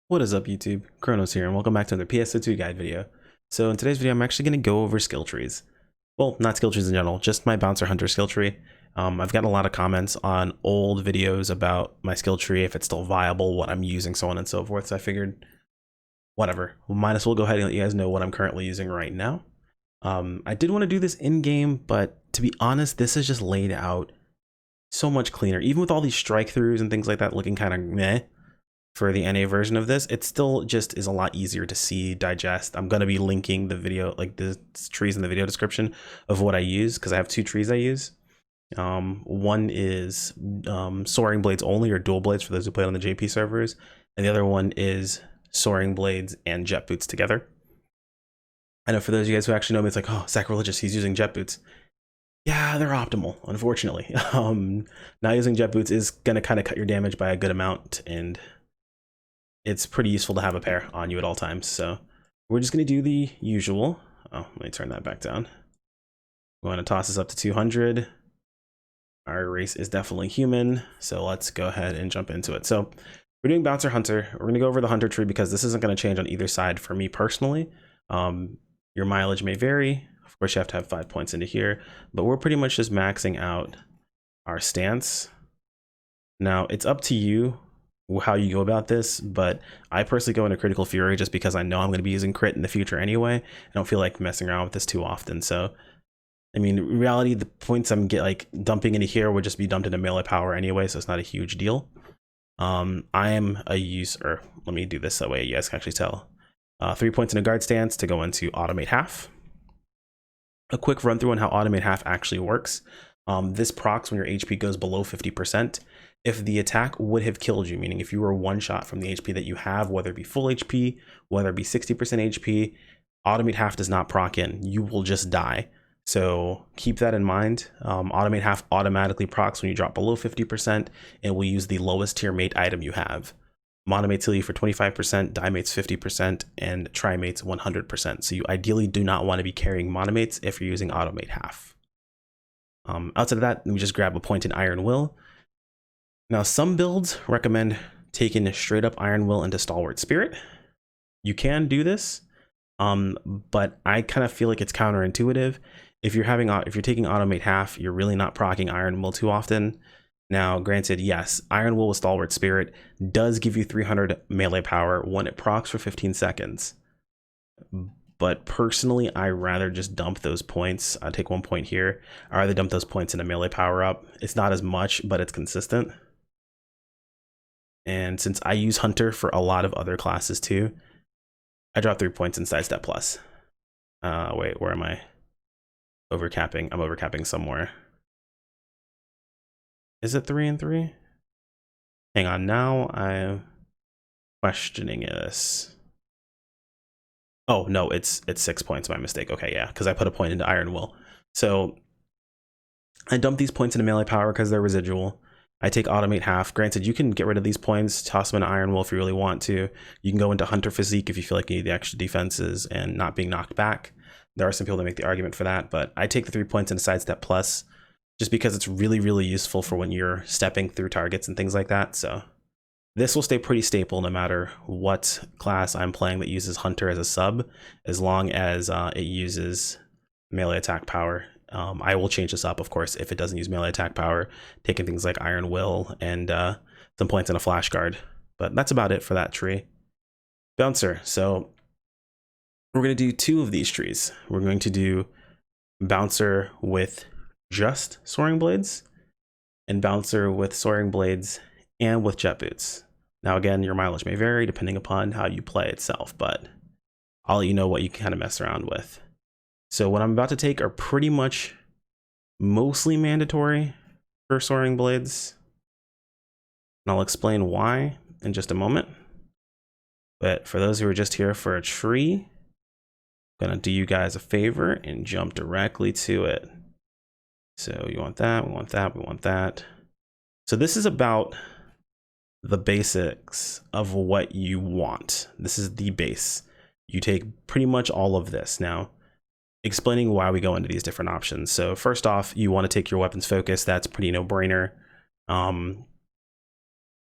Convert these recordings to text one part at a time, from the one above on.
What is up, YouTube? Chronos here, and welcome back to another PSO2 guide video. So in today's video, I'm actually going to go over skill trees. Well, not skill trees in general, just my Bouncer Hunter skill tree. I've gotten a lot of comments on old videos about my skill tree, if it's still viable, what I'm using, so on and so forth. So I figured, whatever, might as well go ahead and let you guys know what I'm currently using right now. I did want to do this in-game, but to be honest, this is just laid out so much cleaner. Even with all these strike-throughs and things like that looking kind of meh, for the NA version of this, it still just is a lot easier to see, digest. I'm going to be linking the video, like the trees in the video description of what I use, because I have two trees I use. One is Soaring Blades only, or dual blades for those who play on the JP servers, and the other one is Soaring Blades and jet boots together. I know for those of you guys who actually know me, it's like, oh, sacrilegious, he's using jet boots. Yeah, they're optimal, unfortunately. Not using jet boots is going to kind of cut your damage by a good amount, and it's pretty useful to have a pair on you at all times. So we're just going to do the usual. Oh, let me turn that back down. I'm going to toss this up to 200. Our race is definitely human, so let's go ahead and jump into it. So we're doing Bouncer Hunter. We're going to go over the Hunter tree because this isn't going to change on either side for me personally. Your mileage may vary. Of course, you have to have 5 points into here, but we're pretty much just maxing out our stance. Now, it's up to you how you go about this, but I personally go into Critical Fury just because I know I'm going to be using crit in the future anyway. I don't feel like messing around with this too often. So, I mean, in reality, the points I'm dumping into here would just be dumped into melee power anyway, so it's not a huge deal. I am a user. Let me do this that way you guys can actually tell. 3 points in a guard stance to go into automate half. A quick run through on how automate half actually works. This procs when your HP goes below 50%. If the attack would have killed you, meaning if you were one shot from the HP that you have, whether it be full HP, whether it be 60% HP, automate half does not proc in. You will just die. So keep that in mind. Automate half automatically procs when you drop below 50% and will use the lowest tier mate item you have. Monomates heal you for 25%, Dimates 50%, and Trimates 100%. So you ideally do not want to be carrying Monomates if you're using automate half. Outside of that, we just grab a point in Iron Will. Now, some builds recommend taking straight up Iron Will into Stalwart Spirit. You can do this, but I kind of feel like it's counterintuitive. If you're taking automate half, you're really not proccing Iron Will too often. Now, granted, yes, Iron Will with Stalwart Spirit does give you 300 melee power when it procs for 15 seconds. But personally, I rather just dump those points. I'll take 1 point here. I rather dump those points in a melee power up. It's not as much, but it's consistent. And since I use Hunter for a lot of other classes too, I drop 3 points in Sidestep Plus. Wait, where am I? Overcapping. I'm overcapping somewhere. Is it 3 and 3? Hang on, now I'm questioning this. Oh, no, it's 6 points, my mistake. Okay, yeah, because I put a point into Iron Will. So I dump these points into melee power because they're residual. I take automate half. Granted, you can get rid of these points, toss them into Iron Will if you really want to. You can go into Hunter Physique if you feel like you need the extra defenses and not being knocked back. There are some people that make the argument for that, but I take the 3 points into Sidestep Plus just because it's really, really useful for when you're stepping through targets and things like that. So this will stay pretty staple no matter what class I'm playing that uses Hunter as a sub, as long as it uses melee attack power. I will change this up, of course, if it doesn't use melee attack power, taking things like Iron Will and some points in a Flash Guard. But that's about it for that tree. Bouncer. So we're going to do 2 of these trees. We're going to do Bouncer with just Soaring Blades and Bouncer with Soaring Blades and with Jet Boots. Now, again, your mileage may vary depending upon how you play itself, but I'll let you know what you can kind of mess around with. So what I'm about to take are pretty much mostly mandatory for Soaring Blades. And I'll explain why in just a moment. But for those who are just here for a tree, I'm gonna do you guys a favor and jump directly to it. So you want that, we want that, we want that. So this is about the basics of what you want. This is the base. You take pretty much all of this. Now, explaining why we go into these different options. So first off, you want to take your weapons focus. That's pretty no-brainer.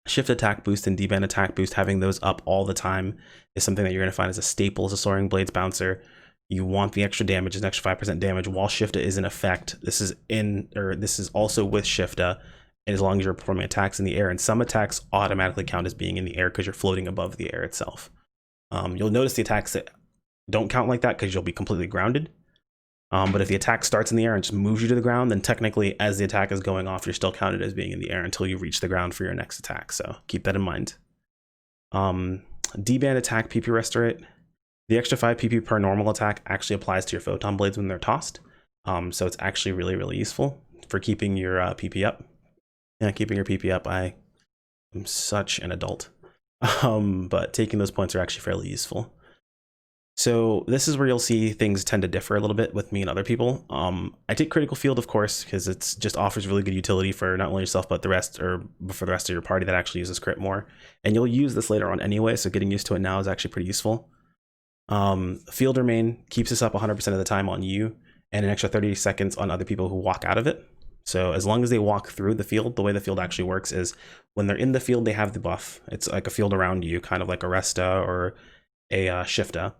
Shift attack boost and D-band attack boost, having those up all the time is something that you're going to find as a staple as a Soaring Blades bouncer. You want the extra damage, an extra 5% damage while Shifta is in effect. This is also with Shifta, and as long as you're performing attacks in the air, and some attacks automatically count as being in the air because you're floating above the air itself. You'll notice the attacks that don't count like that because you'll be completely grounded. But if the attack starts in the air and just moves you to the ground, then technically as the attack is going off, you're still counted as being in the air until you reach the ground for your next attack. So keep that in mind. D-band attack PP restore. The extra 5 PP per normal attack actually applies to your photon blades when they're tossed. So it's actually really, really useful for keeping your PP up. Yeah, keeping your PP up. I am such an adult. But taking those points are actually fairly useful. So this is where you'll see things tend to differ a little bit with me and other people. I take critical field, of course, because it just offers really good utility for not only yourself, but the rest, or for the rest of your party that actually uses crit more. And you'll use this later on anyway, so getting used to it now is actually pretty useful. Field remain keeps this up 100% of the time on you, and an extra 30 seconds on other people who walk out of it. So as long as they walk through the field, the way the field actually works is when they're in the field, they have the buff. It's like a field around you, kind of like a Resta or a Shifta.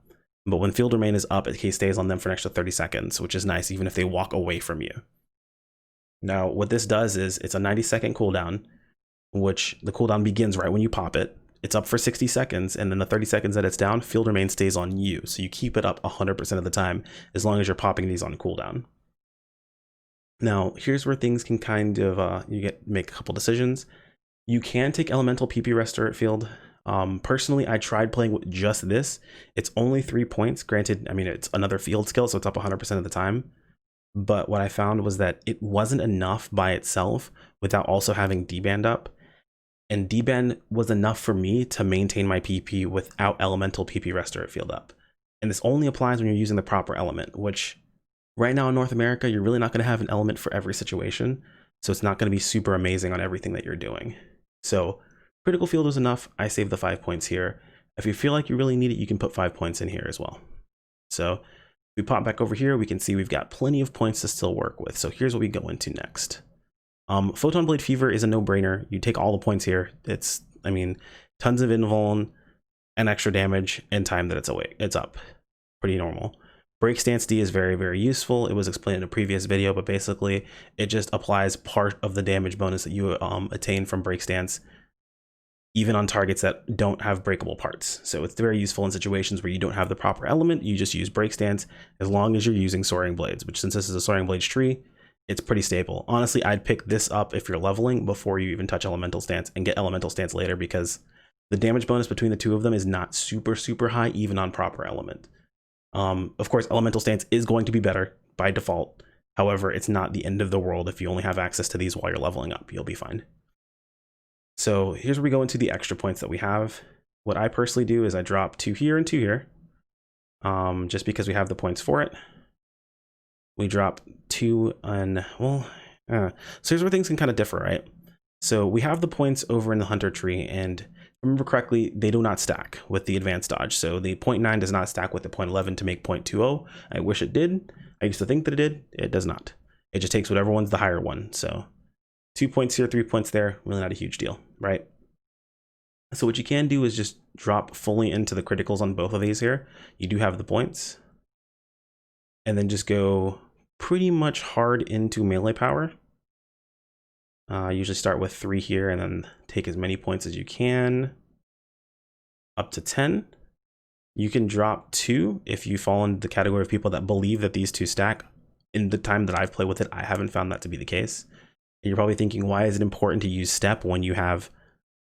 But when field remain is up, it stays on them for an extra 30 seconds, which is nice, even if they walk away from you. Now, what this does is it's a 90-second cooldown, which the cooldown begins right when you pop it. It's up for 60 seconds, and then the 30 seconds that it's down, field remain stays on you. So you keep it up 100% of the time, as long as you're popping these on cooldown. Now, here's where things can kind of, make a couple decisions. You can take elemental PP restore at field. Personally, I tried playing with just this. It's only 3 points. Granted, I mean, it's another field skill, so it's up 100% of the time. But what I found was that it wasn't enough by itself without also having D-band up. And D-band was enough for me to maintain my PP without elemental PP restore at field up. And this only applies when you're using the proper element, which right now in North America, you're really not going to have an element for every situation. So it's not going to be super amazing on everything that you're doing. So critical field was enough. I saved the 5 points here. If you feel like you really need it, you can put 5 points in here as well. So if we pop back over here, we can see we've got plenty of points to still work with. So here's what we go into next. Photon Blade Fever is a no-brainer. You take all the points here. It's, I mean, tons of invuln and extra damage and time that it's up. Pretty normal. Break Stance D is very, very useful. It was explained in a previous video, but basically it just applies part of the damage bonus that you attain from Break Stance, even on targets that don't have breakable parts. So it's very useful in situations where you don't have the proper element. You just use Break Stance as long as you're using Soaring Blades, which since this is a Soaring Blades tree, it's pretty stable. Honestly, I'd pick this up if you're leveling before you even touch Elemental Stance, and get Elemental Stance later because the damage bonus between the two of them is not super, super high, even on proper element. Of course, Elemental Stance is going to be better by default. However, it's not the end of the world if you only have access to these while you're leveling up. You'll be fine. So here's where we go into the extra points that we have. What I personally do is I drop 2 here and 2 here, just because we have the points for it. We drop 2 on, well, so here's where things can kind of differ, right? So we have the points over in the Hunter tree, and if I remember correctly, they do not stack with the advanced dodge. So the 0.9 does not stack with the 0.11 to make 0.20. I wish it did. I used to think that it did. It does not. It just takes whatever one's the higher one. So 2 points here, 3 points there, really not a huge deal, right? So what you can do is just drop fully into the criticals on both of these here. You do have the points. And then just go pretty much hard into melee power. Usually start with 3 here and then take as many points as you can, up to 10. You can drop 2 if you fall into the category of people that believe that these 2 stack. In the time that I've played with it, I haven't found that to be the case. And you're probably thinking, why is it important to use step when you have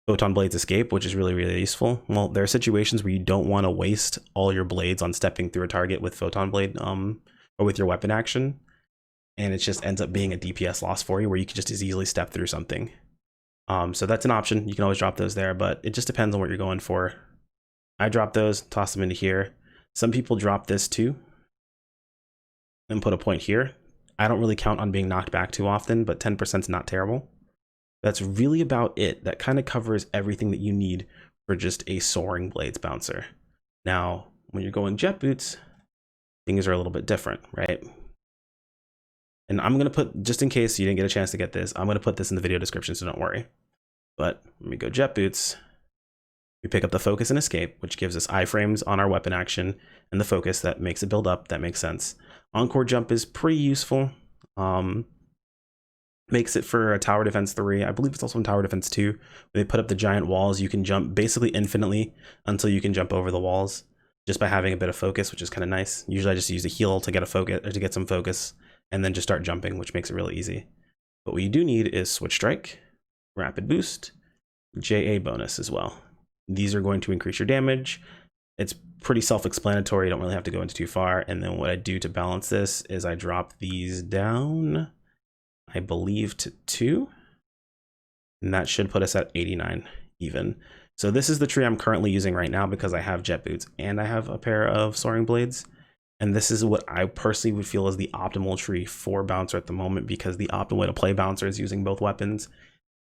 Photon Blades Escape, which is really, really useful? Well, there are situations where you don't want to waste all your blades on stepping through a target with Photon Blade, or with your weapon action, and it just ends up being a DPS loss for you where you can just as easily step through something. So that's an option. You can always drop those there, but it just depends on what you're going for. I drop those, toss them into here. Some people drop this too and put a point here. I don't really count on being knocked back too often, but 10% is not terrible. That's really about it. That kind of covers everything that you need for just a Soaring Blades bouncer. Now, when you're going jet boots, things are a little bit different, right? And I'm going to put, just in case you didn't get a chance to get this, I'm going to put this in the video description, so don't worry. But when we go jet boots, we pick up the focus and escape, which gives us iframes on our weapon action, and the focus that makes it build up. That makes sense. Encore jump is pretty useful. Makes it for a tower defense 3. I believe it's also in tower defense 2. When they put up the giant walls, you can jump basically infinitely until you can jump over the walls just by having a bit of focus, which is kind of nice. Usually I just use a heal to get a focus, or to get some focus, and then just start jumping, which makes it really easy. But what you do need is switch strike, rapid boost, JA bonus as well. These are going to increase your damage. It's pretty self-explanatory. You don't really have to go into too far. And then what I do to balance this is I drop these down, I believe, to 2. And that should put us at 89 even. So this is the tree I'm currently using right now because I have jet boots and I have a pair of soaring blades. And this is what I personally would feel is the optimal tree for bouncer at the moment, because the optimal way to play bouncer is using both weapons.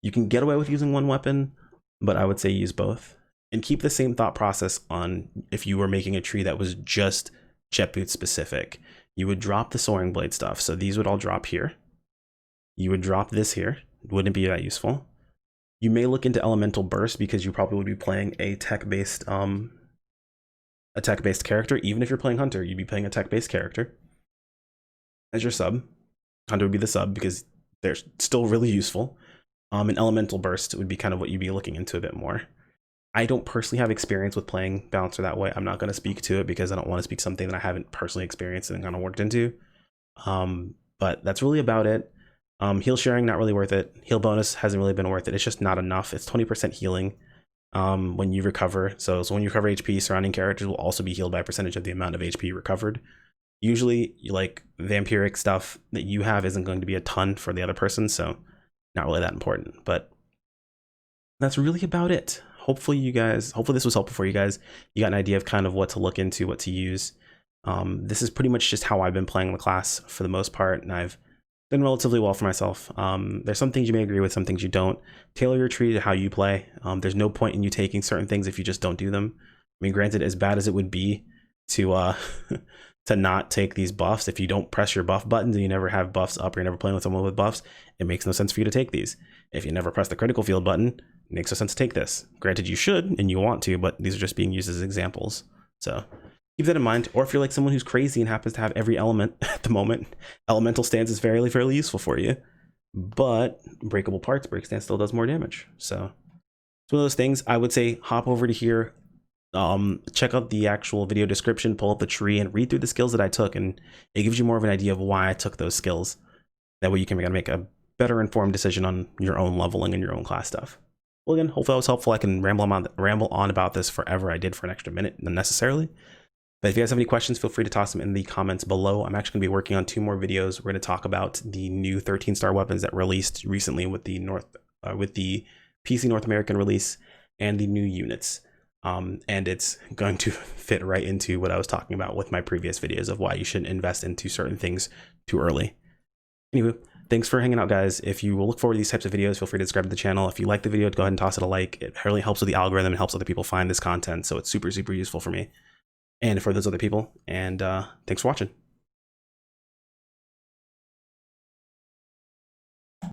You can get away with using one weapon, but I would say use both. And keep the same thought process on if you were making a tree that was just jet boot specific. You would drop the soaring blade stuff. So these would all drop here. You would drop this here. Wouldn't be that useful. You may look into elemental burst because you probably would be playing a tech-based character. Even if you're playing hunter, you'd be playing a tech-based character as your sub. Hunter would be the sub because they're still really useful. And elemental burst would be kind of what you'd be looking into a bit more. I don't personally have experience with playing bouncer that way. I'm not going to speak to it because I don't want to speak something that I haven't personally experienced and kind of worked into. But that's really about it. Heal sharing, not really worth it. Heal bonus hasn't really been worth it. It's just not enough. It's 20% healing when you recover. So when you recover HP, surrounding characters will also be healed by a percentage of the amount of HP recovered. Usually, like vampiric stuff that you have isn't going to be a ton for the other person, so not really that important. But that's really about it. Hopefully this was helpful for you guys. You got an idea of kind of what to look into, what to use. This is pretty much just how I've been playing the class for the most part, and I've done relatively well for myself. There's some things you may agree with, some things you don't. Tailor your tree to how you play. There's no point in you taking certain things if you just don't do them. I mean, granted, as bad as it would be to to not take these buffs, if you don't press your buff buttons and you never have buffs up or you're never playing with someone with buffs, it makes no sense for you to take these. If you never press the critical field button, it makes no sense to take this. Granted, you should and you want to, but these are just being used as examples. So keep that in mind. Or if you're like someone who's crazy and happens to have every element at the moment, elemental stance is fairly useful for you. But breakable parts, break stance still does more damage. So it's one of those things. I would say hop over to here, check out the actual video description, pull up the tree and read through the skills that I took, and it gives you more of an idea of why I took those skills. That way you can make a better informed decision on your own leveling and your own class stuff. Well, again, hopefully that was helpful. I can ramble on about this forever. I did for an extra minute unnecessarily. But if you guys have any questions, feel free to toss them in the comments below. I'm actually going to be working on 2 more videos. We're going to talk about the new 13-star weapons that released recently with the PC North American release and the new units. And it's going to fit right into what I was talking about with my previous videos of why you shouldn't invest into certain things too early. Anyway, thanks for hanging out, guys. If you will look forward to these types of videos, feel free to subscribe to the channel. If you like the video, go ahead and toss it a like. It really helps with the algorithm and helps other people find this content. So it's super useful for me and for those other people. And thanks for watching.